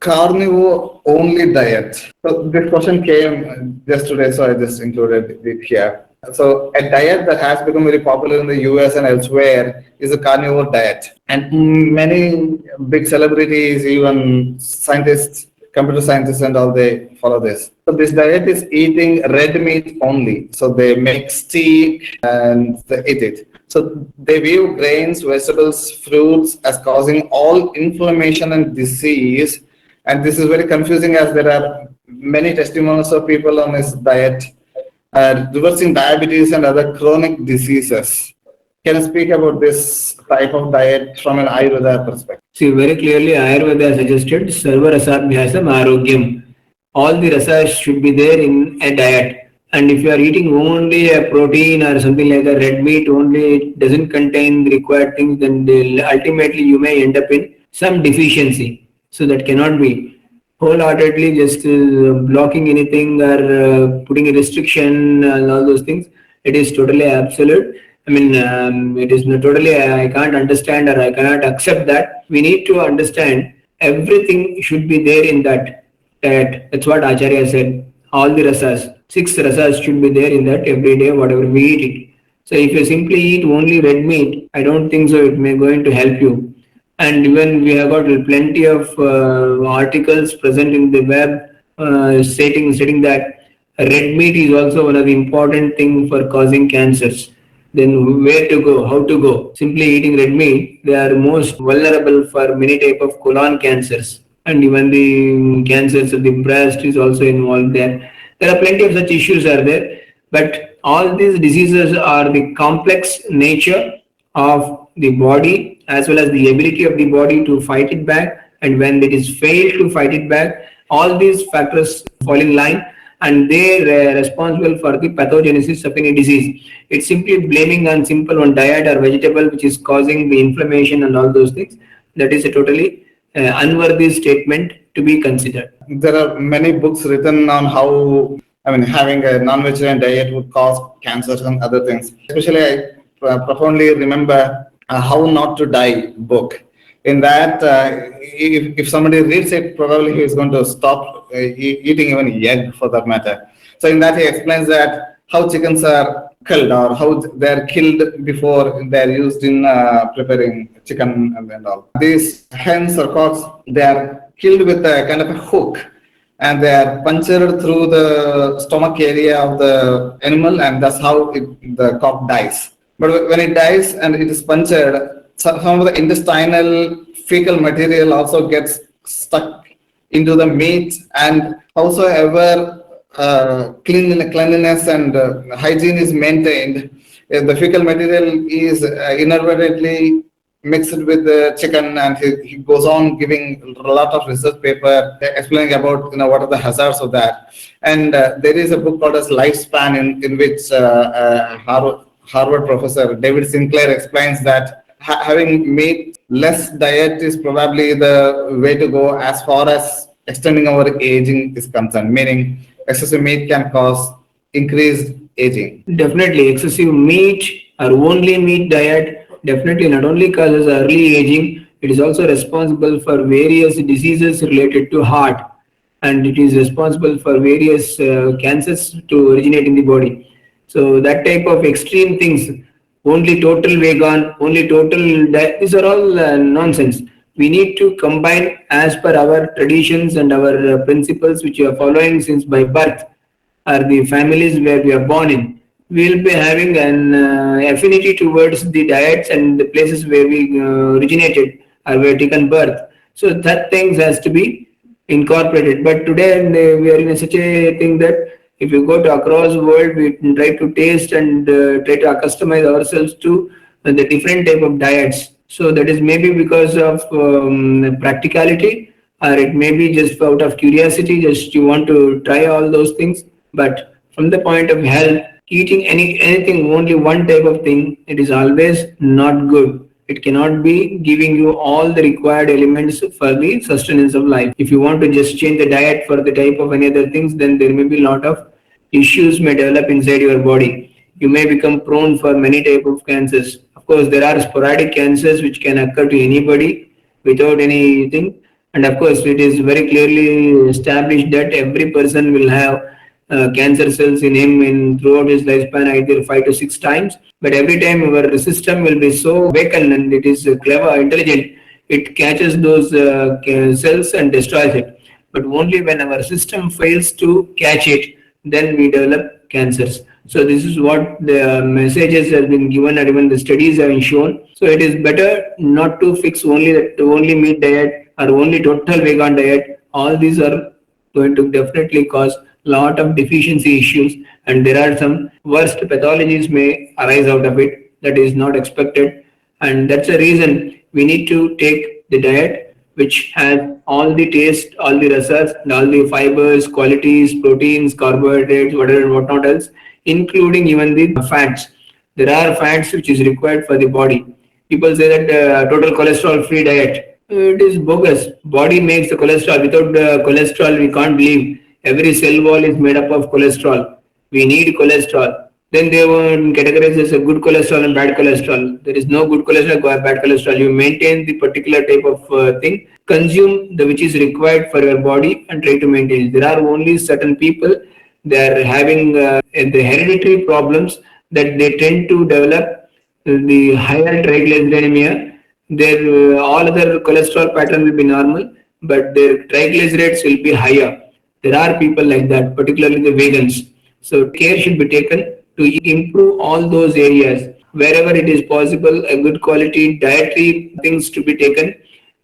carnivore only diet. So this question came just today, so I just included it here. So a diet that has become very popular in the US and elsewhere is a carnivore diet. And many big celebrities, even scientists, computer scientists and all, they follow this. So this diet is eating red meat only. So they make steak and they eat it. So they view grains, vegetables, fruits as causing all inflammation and disease. And this is very confusing as there are many testimonials of people on this diet reversing diabetes and other chronic diseases. Can you speak about this type of diet from an Ayurveda perspective? See, very clearly Ayurveda suggested Sarva Rasabhyasam Arogyam. All the rasas should be there in a diet. And if you are eating only a protein or something like a red meat only, it doesn't contain the required things, then ultimately you may end up in some deficiency. So that cannot be. Wholeheartedly just blocking anything or putting a restriction and all those things, it is totally absolute. I mean, it is not totally, I can't understand or I cannot accept that. We need to understand everything should be there in that diet. That's what Acharya said. All the rasas, 6 rasas should be there in that every day, whatever we eat it. So if you simply eat only red meat, I don't think so it may going to help you. And even we have got plenty of articles present in the web stating that red meat is also one of the important things for causing cancers. Then where to go, how to go? Simply eating red meat, they are most vulnerable for many type of colon cancers. And even the cancers of the breast is also involved there. There are plenty of such issues are there. But all these diseases are the complex nature of the body as well as the ability of the body to fight it back, and when it is failed to fight it back, all these factors fall in line and they are responsible for the pathogenesis of any disease. It's simply blaming on simple one diet or vegetable which is causing the inflammation and all those things. That is a totally unworthy statement to be considered. There are many books written on how, having a non-vegetarian diet would cause cancers and other things. Especially, I profoundly remember How Not to Die book. In that, if somebody reads it, probably he is going to stop eating even egg for that matter. So in that, he explains that how chickens are killed or how they are killed before they are used in preparing chicken and all. These hens or cocks, they are killed with a kind of a hook, and they are punctured through the stomach area of the animal, and that's how the cock dies. But when it dies and it is punctured, some of the intestinal fecal material also gets stuck into the meat, and howsoever cleanliness and hygiene is maintained, the fecal material is inadvertently mixed with the chicken, and he goes on giving a lot of research paper explaining about what are the hazards of that. And there is a book called as Lifespan in which Harvard professor David Sinclair explains that having meat less diet is probably the way to go as far as extending our aging is concerned, meaning excessive meat can cause increased aging. Definitely, excessive meat or only meat diet definitely not only causes early aging, it is also responsible for various diseases related to heart, and it is responsible for various cancers to originate in the body. So that type of extreme things, only total vegan, only total diet, these are all nonsense. We need to combine as per our traditions and our principles which we are following since by birth, or the families where we are born in. We will be having an affinity towards the diets and the places where we originated or were taken birth. So that things has to be incorporated. But today we are in such a thing that if you go to across the world, we try to taste and try to customize ourselves to the different type of diets. So that is maybe because of practicality, or it may be just out of curiosity, just you want to try all those things. But from the point of health, eating anything only one type of thing, it is always not good. It cannot be giving you all the required elements for the sustenance of life. If you want to just change the diet for the type of any other things, then there may be a lot of issues may develop inside your body. You may become prone for many type of cancers. Of course, there are sporadic cancers which can occur to anybody without anything. And of course, it is very clearly established that every person will have cancer cells in him in throughout his lifespan, either 5 to 6 times. But every time our system will be so awakened and it is clever, intelligent, it catches those cells and destroys it. But only when our system fails to catch it, then we develop cancers. So this is what the messages has been given, and even the studies have been shown. So it is better not to fix only that only meat diet or only total vegan diet. All these are going to definitely cause lot of deficiency issues, and there are some worst pathologies may arise out of it that is not expected. And that's the reason we need to take the diet which has all the taste, all the rasas, and all the fibers, qualities, proteins, carbohydrates, whatever, whatnot else, including even the fats. There are fats which is required for the body. People say that total cholesterol free diet. It is bogus. Body makes the cholesterol. Without cholesterol, we can't live. Every cell wall is made up of cholesterol. We need cholesterol. Then they will categorize as a good cholesterol and bad cholesterol. There is no good cholesterol, bad cholesterol. You maintain the particular type of thing, consume the which is required for your body, and try to maintain it. There are only certain people they are having the hereditary problems that they tend to develop the higher triglyceridemia. Their all other cholesterol pattern will be normal, but their triglycerides will be higher. There are people like that, particularly the vegans. So care should be taken to improve all those areas. Wherever it is possible, a good quality dietary things to be taken.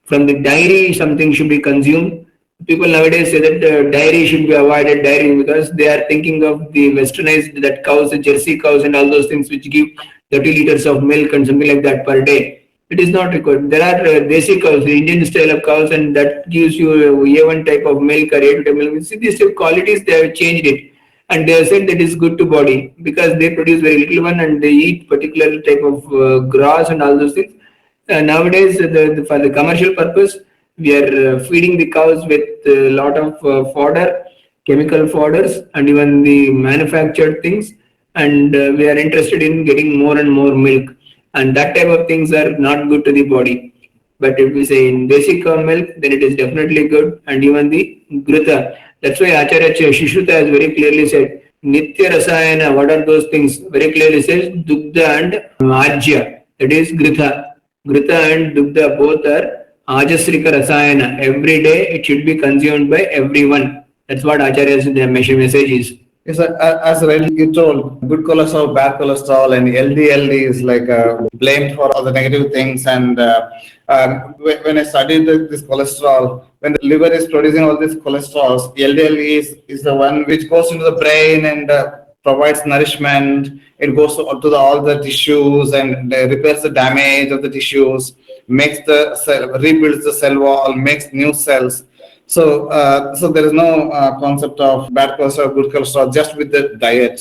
From the dairy, something should be consumed. People nowadays say that dairy should be avoided, dairy, because they are thinking of the westernized, that cows, the Jersey cows and all those things which give 30 liters of milk and something like that per day. It is not required. There are basic cows, the Indian style of cows, and that gives you A1 type of milk or A2 type of milk. See, these qualities, they have changed it. And they have said that is good to body because they produce very little one and they eat particular type of grass and all those things. Nowadays, for the commercial purpose, we are feeding the cows with a lot of fodder, chemical fodders, and even the manufactured things. And we are interested in getting more and more milk. And that type of things are not good to the body. But if we say in basic milk, then it is definitely good. And even the grita. That's why Acharya Shishruta has very clearly said, Nitya Rasayana, what are those things? Very clearly says, Dugdha and Ajya. That is Grita. Grita and Dugdha both are Ajasrika Rasayana. Every day it should be consumed by everyone. That's what Acharya's message is. Yes, as rightly you told, good cholesterol, bad cholesterol, and LDL is like blamed for all the negative things. And when I studied this cholesterol, when the liver is producing all these cholesterols, LDL is the one which goes into the brain and provides nourishment. It goes to all the tissues and repairs the damage of the tissues, makes the cell, rebuilds the cell wall, makes new cells. So there is no concept of bad cholesterol, good cholesterol, just with the diet.